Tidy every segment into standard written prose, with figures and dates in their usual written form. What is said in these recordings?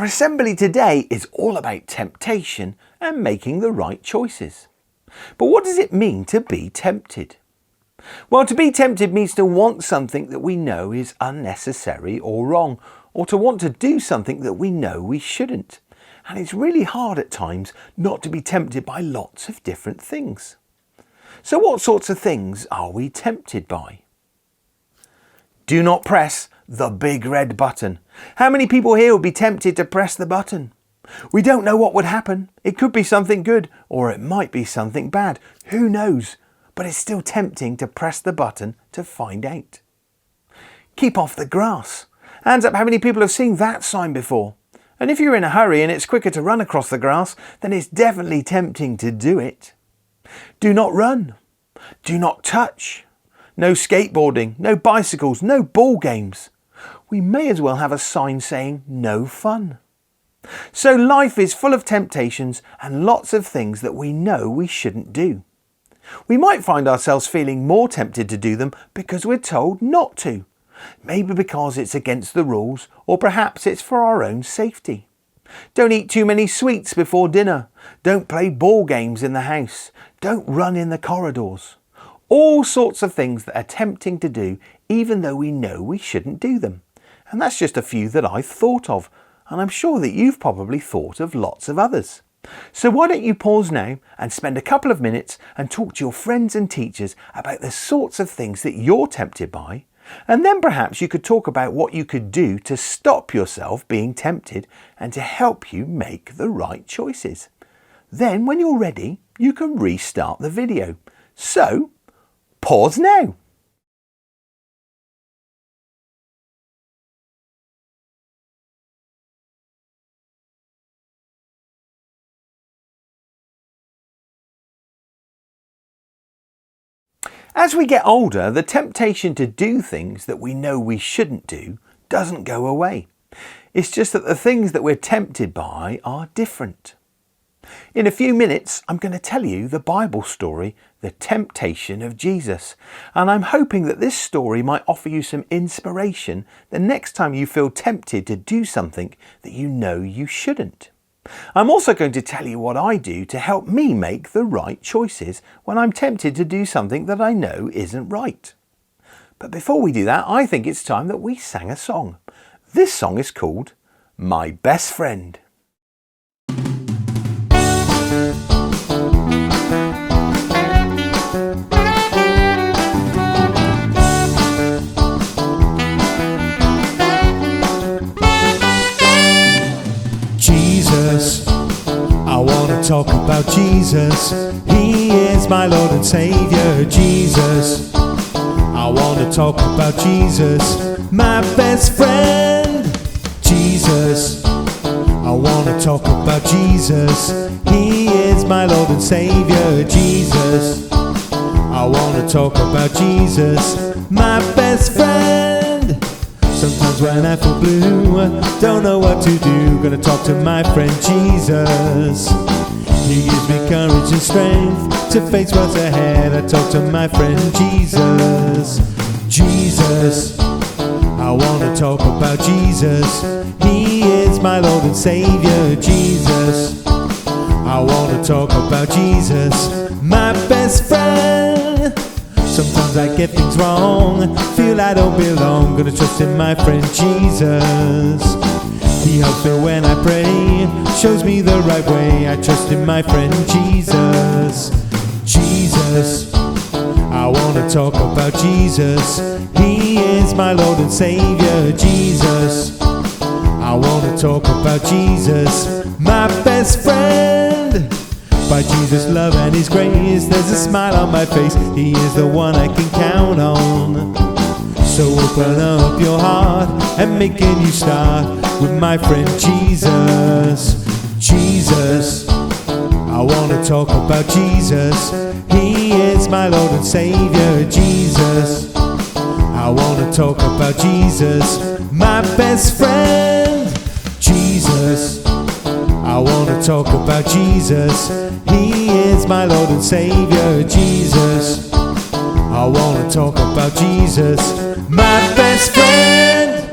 Our assembly today is all about temptation and making the right choices. But what does it mean to be tempted? Well, to be tempted means to want something that we know is unnecessary or wrong, or to want to do something that we know we shouldn't. And it's really hard at times not to be tempted by lots of different things. So what sorts of things are we tempted by? Do not press the big red button. How many people here would be tempted to press the button? We don't know what would happen. It could be something good, or it might be something bad. Who knows? But it's still tempting to press the button to find out. Keep off the grass. Hands up how many people have seen that sign before. And if you're in a hurry and it's quicker to run across the grass, then it's definitely tempting to do it. Do not run. Do not touch. No skateboarding, no bicycles, no ball games. We may as well have a sign saying no fun. So life is full of temptations and lots of things that we know we shouldn't do. We might find ourselves feeling more tempted to do them because we're told not to. Maybe because it's against the rules, or perhaps it's for our own safety. Don't eat too many sweets before dinner. Don't play ball games in the house. Don't run in the corridors. All sorts of things that are tempting to do even though we know we shouldn't do them. And that's just a few that I've thought of, and I'm sure that you've probably thought of lots of others. So why don't you pause now and spend a couple of minutes and talk to your friends and teachers about the sorts of things that you're tempted by, and then perhaps you could talk about what you could do to stop yourself being tempted and to help you make the right choices. Then when you're ready, you can restart the video. So, pause now. As we get older, the temptation to do things that we know we shouldn't do doesn't go away. It's just that the things that we're tempted by are different. In a few minutes, I'm going to tell you the Bible story, The Temptation of Jesus. And I'm hoping that this story might offer you some inspiration the next time you feel tempted to do something that you know you shouldn't. I'm also going to tell you what I do to help me make the right choices when I'm tempted to do something that I know isn't right. But before we do that, I think it's time that we sang a song. This song is called My Best Friend. Jesus, I want to talk about Jesus. He is my Lord and Savior. Jesus, I want to talk about Jesus, my best friend. Jesus, I want to talk about Jesus. He is my Lord and Savior. Jesus, I want to talk about Jesus, my best friend. Sometimes when I feel blue, don't know what to do, gonna talk to my friend Jesus. He gives me courage and strength to face what's ahead. I talk to my friend Jesus. Jesus, I wanna talk about Jesus. He is my Lord and Savior. Jesus, I wanna talk about Jesus, my best friend. Sometimes I get things wrong, feel I don't belong, gonna trust in my friend Jesus. He helps me when I pray, shows me the right way. I trust in my friend Jesus. Jesus, I wanna talk about Jesus. He is my Lord and Savior. Jesus, I wanna talk about Jesus, my best friend. By Jesus' love and His grace, there's a smile on my face. He is the one I can count on. So open up your heart and make a new start with my friend Jesus. Jesus, I want to talk about Jesus. He is my Lord and Savior. Jesus, I want to talk about Jesus, my best friend. Jesus, I want to talk about Jesus. He is my Lord and Savior. Jesus, I want to talk about Jesus, my best friend.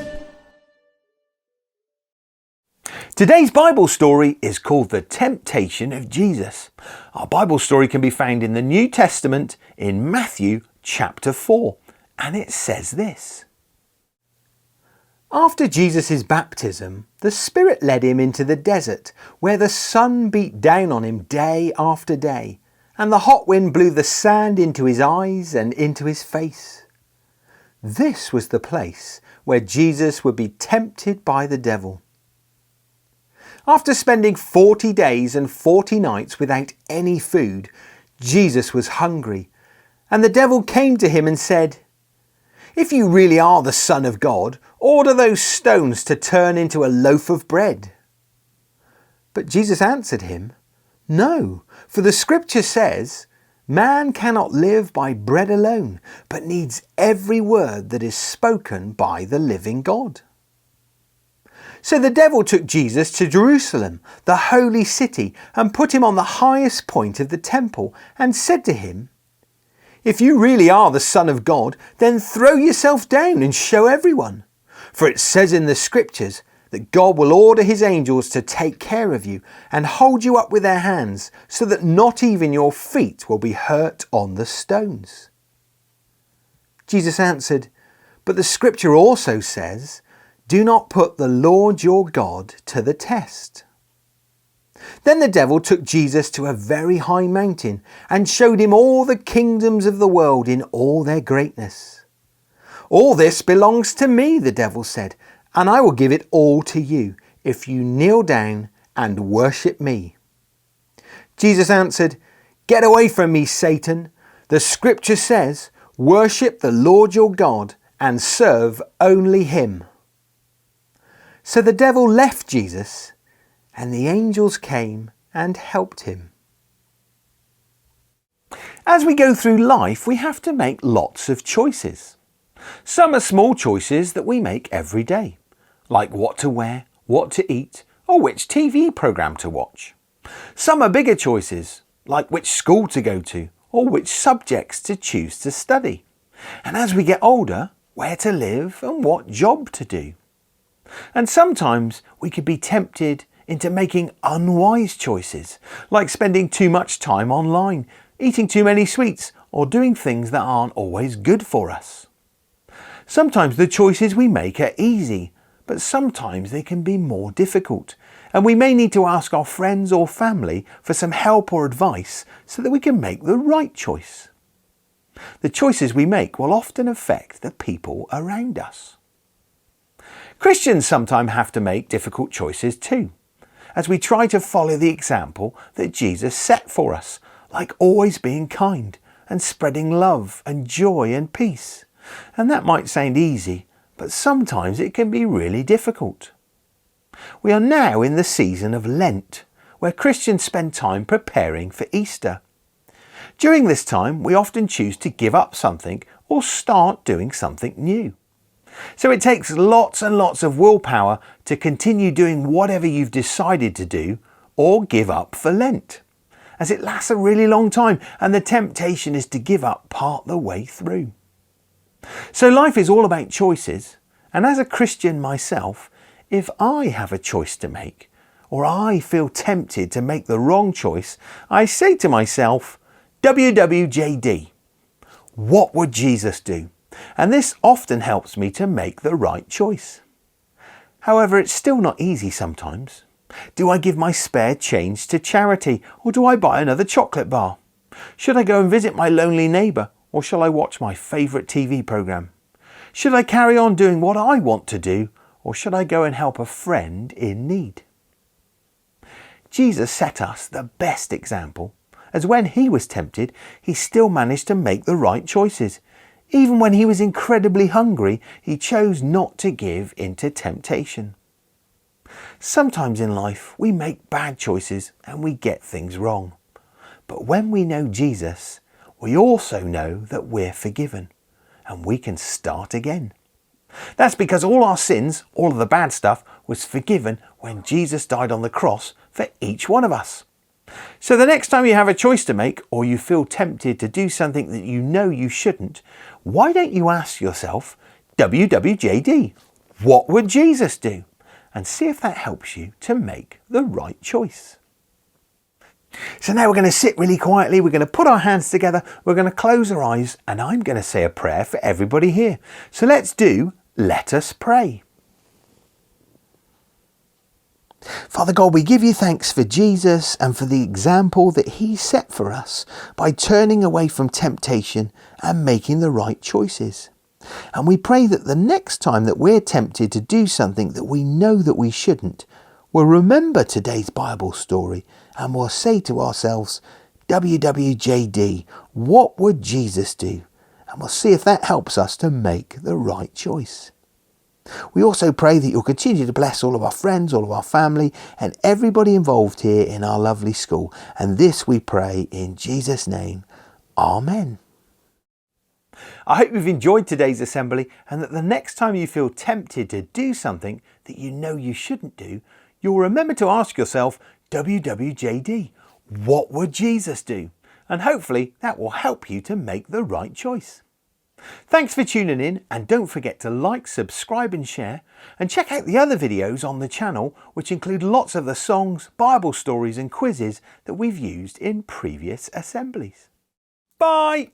Today's Bible story is called The Temptation of Jesus. Our Bible story can be found in the New Testament in Matthew chapter 4, and it says this. After Jesus' baptism, the Spirit led him into the desert, where the sun beat down on him day after day, and the hot wind blew the sand into his eyes and into his face. This was the place where Jesus would be tempted by the devil. After spending 40 days and 40 nights without any food, Jesus was hungry, and the devil came to him and said, "If you really are the Son of God, order those stones to turn into a loaf of bread." But Jesus answered him, "No, for the scripture says, 'Man cannot live by bread alone, but needs every word that is spoken by the living God.'" So the devil took Jesus to Jerusalem, the holy city, and put him on the highest point of the temple and said to him, "If you really are the Son of God, then throw yourself down and show everyone. For it says in the scriptures that God will order his angels to take care of you and hold you up with their hands so that not even your feet will be hurt on the stones." Jesus answered, "But the scripture also says, 'Do not put the Lord your God to the test.'" Then the devil took Jesus to a very high mountain and showed him all the kingdoms of the world in all their greatness. "All this belongs to me," the devil said, "and I will give it all to you if you kneel down and worship me." Jesus answered, "Get away from me, Satan. The scripture says, 'Worship the Lord your God and serve only him.'" So the devil left Jesus, and the angels came and helped him. As we go through life, we have to make lots of choices. Some are small choices that we make every day, like what to wear, what to eat, or which TV programme to watch. Some are bigger choices, like which school to go to, or which subjects to choose to study. And as we get older, where to live and what job to do. And sometimes we could be tempted into making unwise choices, like spending too much time online, eating too many sweets, or doing things that aren't always good for us. Sometimes the choices we make are easy, but sometimes they can be more difficult, and we may need to ask our friends or family for some help or advice so that we can make the right choice. The choices we make will often affect the people around us. Christians sometimes have to make difficult choices too, as we try to follow the example that Jesus set for us, like always being kind and spreading love and joy and peace. And that might sound easy, but sometimes it can be really difficult. We are now in the season of Lent, where Christians spend time preparing for Easter. During this time, we often choose to give up something or start doing something new. So it takes lots and lots of willpower to continue doing whatever you've decided to do or give up for Lent, as it lasts a really long time and the temptation is to give up part the way through. So life is all about choices, and as a Christian myself, if I have a choice to make, or I feel tempted to make the wrong choice, I say to myself, WWJD, what would Jesus do? And this often helps me to make the right choice. However, it's still not easy sometimes. Do I give my spare change to charity, or do I buy another chocolate bar? Should I go and visit my lonely neighbour, or shall I watch my favourite TV programme? Should I carry on doing what I want to do, or should I go and help a friend in need? Jesus set us the best example, as when he was tempted, he still managed to make the right choices. Even when he was incredibly hungry, he chose not to give into temptation. Sometimes in life we make bad choices and we get things wrong. But when we know Jesus, we also know that we're forgiven and we can start again. That's because all our sins, all of the bad stuff, was forgiven when Jesus died on the cross for each one of us. So the next time you have a choice to make, or you feel tempted to do something that you know you shouldn't, why don't you ask yourself, WWJD, what would Jesus do? and see if that helps you to make the right choice. So now we're going to sit really quietly, we're going to put our hands together, we're going to close our eyes, and I'm going to say a prayer for everybody here. So let's do Let Us Pray. Father God, we give you thanks for Jesus and for the example that he set for us by turning away from temptation and making the right choices. And we pray that the next time that we're tempted to do something that we know that we shouldn't, we'll remember today's Bible story and we'll say to ourselves, WWJD, what would Jesus do? And we'll see if that helps us to make the right choice. We also pray that you'll continue to bless all of our friends, all of our family, and everybody involved here in our lovely school. And this we pray in Jesus' name. Amen. I hope you've enjoyed today's assembly and that the next time you feel tempted to do something that you know you shouldn't do, you'll remember to ask yourself, WWJD, what would Jesus do? And hopefully that will help you to make the right choice. Thanks for tuning in, and don't forget to like, subscribe and share, and check out the other videos on the channel which include lots of the songs, Bible stories and quizzes that we've used in previous assemblies. Bye!